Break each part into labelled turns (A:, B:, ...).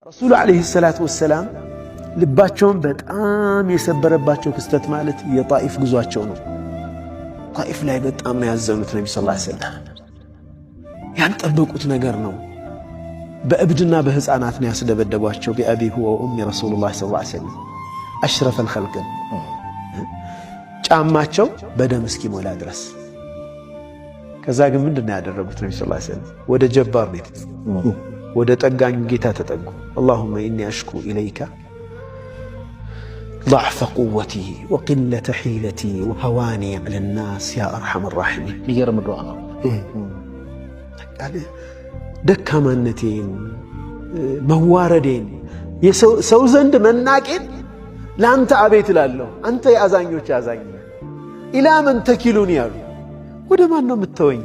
A: ረሱሉ ዓለይሂ ሰላቱ ወሰላም ልባቸውን በጣም የሰበረባቸው ክስተት ማለት የጣኢፍ ጉዟቸው ነው። ጣኢፍ ላይ በጣም ነው ያዘኑት ነቢ ሰለላሁ ዐለይሂ ወሰለም። ያልጠበቁት ነገር ነው። በእብድና በሕፃናት ነው ያስደበደቧቸው። ቢአቢ ሁወ ወኡሚ ረሱሉላህ ሰለላሁ ዐለይሂ ወሰለም አሽረፈል ኸልቅ። ጫማቸው በደም እስኪሞላ ድረስ። ከዛ ግን ምንድን ነው ያደረጉት ነቢ ሰለላሁ ዐለይሂ ወሰለም? ወደ ጀባር ነው ወደ ጠጋኙ ጌታ ተጠጉ። አላሁመ ኢኒ አሽኩ ኢለይከ ضعف قوتي وقلة حيلتي وهواني على الناس يا أرحم الراحمين.
B: يرم الدعاء
A: ደካማነቴን መዋረዴን ሰው ዘንድ መናቄን ለአንተ አቤት እላለሁ። አንተ የአዛኞች አዛኝ ኢላ መን ተኪሉኒ ያሉ፣ ወደ ማን ነው የምትተወኝ?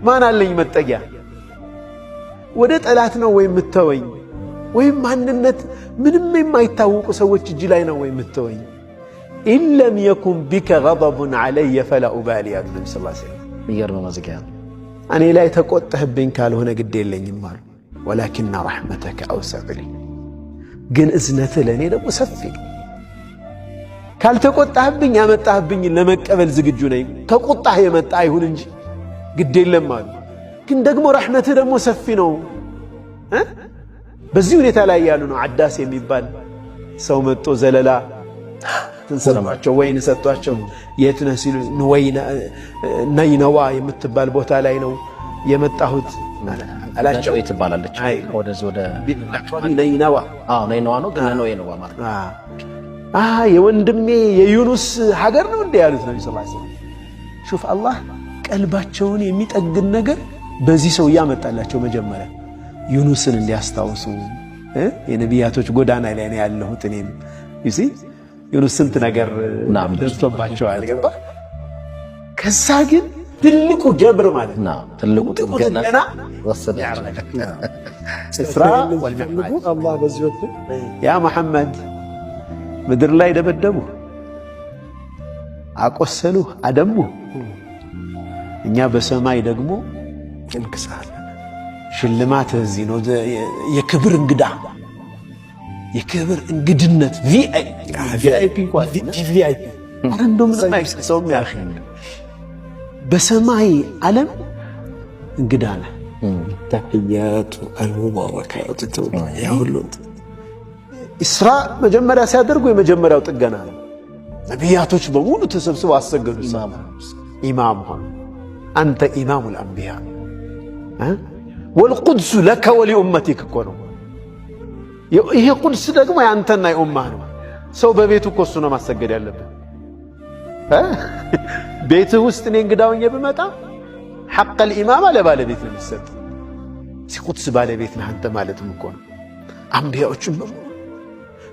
A: ማን አለኝ መጠጊያ? ወደ ጠላት ነው ወይ የምትተወኝ? ወይም ማንነት ምንም የማይታወቁ ሰዎች እጅ ላይ ነው ወይ የምትተወኝ? ኢለም የኩን ቢከ ገضቡን ዐለየ ፈላ ኡባሊ ያሉ ነቢ ስ ሰለም።
B: ይገርም መዝጊያ።
A: እኔ ላይ ተቆጥህብኝ ካልሆነ ግድ የለኝም አሉ። ወላኪነ ረሕመተከ አውሰዕ ሊ፣ ግን እዝነትህ ለእኔ ደግሞ ሰፊ። ካልተቆጣህብኝ ያመጣህብኝን ለመቀበል ዝግጁ ነኝ። ከቁጣህ የመጣ አይሁን እንጂ ግድ የለም አሉ። ግን ደግሞ ረሕመትህ ደግሞ ሰፊ ነው። በዚህ ሁኔታ ላይ ያሉ ነው። አዳስ የሚባል ሰው መጥቶ ዘለላ ትንሰማቸው ወይን ሰጥቷቸው የት ነህ ሲሉ ነይነዋ የምትባል ቦታ ላይ ነው የመጣሁት አላቸው።
B: ትባላለች ወደዚህ ወደ
A: ነይነዋ።
B: አዎ ነይነዋ ነው፣ ግን ነው የነዋ ማለት
A: የወንድሜ የዩኑስ ሀገር ነው እንዴ ያሉት ነብዩ ሰለላሁ ዐለይሂ ወሰለም። ሹፍ አላህ ቀልባቸውን የሚጠግን ነገር በዚህ ሰው ያመጣላቸው። መጀመሪያ ዩኑስን እንዲያስታውሱ የነቢያቶች ጎዳና ላይ ነው ያለሁት እኔም ይሲ ዩኑስ ስንት ነገር ደርሶባቸዋል። ገባ። ከዛ ግን ትልቁ ጀብር ማለት ነው፣ ትልቁ ጥገና ወሰደ እስራ ወልሚዕራጅ። አላህ በዚህ ወቅት ያ መሐመድ ምድር ላይ ደበደቡ፣ አቆሰሉ፣ አደሙ። እኛ በሰማይ ደግሞ እንክሳለን። ሽልማት እዚህ ነው። የክብር እንግዳ፣ የክብር እንግድነት ቪአይፒ ሰው በሰማይ ዓለም እንግዳ ነህ። ተሕያቱ አልሙባረካቱ ያሁሉ ኢስራ መጀመሪያ ሲያደርጉ የመጀመሪያው ጥገና ነው። ነቢያቶች በሙሉ ተሰብስበው አሰገዱ። ኢማም ሆነ። አንተ ኢማሙል አንቢያ ወልቁድሱ ለከ ወሊኡመቲክ እኮ ነው። ይሄ ቁድስ ደግሞ የአንተና የኡማህ ነው። ሰው በቤቱ እኮ እሱ ነው ማሰገድ ያለብን። ቤትህ ውስጥ እኔ እንግዳውኝ ብመጣ ሐቀል ኢማማ ለባለቤት ነው የሚሰጥ። ቁድስ ባለቤት ነህ አንተ ማለትም እኮ ነው። አንቢያዎችም በሙሉ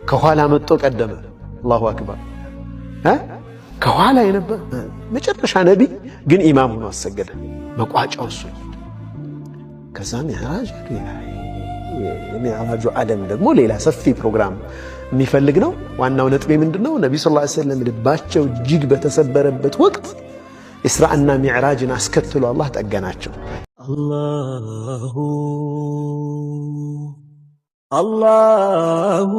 A: ከኋላ መጥቶ ቀደመ። አላሁ አክበር። ከኋላ የነበር መጨረሻ ነቢይ ግን ኢማም ሆኖ አሰገደ። መቋጫው እሱ። ከዛ የሚዕራጁ ዓለም ደግሞ ሌላ ሰፊ ፕሮግራም የሚፈልግ ነው። ዋናው ነጥቤ ምንድነው? ነቢዩ ሰለላሁ ዐለይሂ ወሰለም ልባቸው እጅግ በተሰበረበት ወቅት ኢስራእና ሚዕራጅን አስከትሎ አላህ ጠገናቸው። አላሁ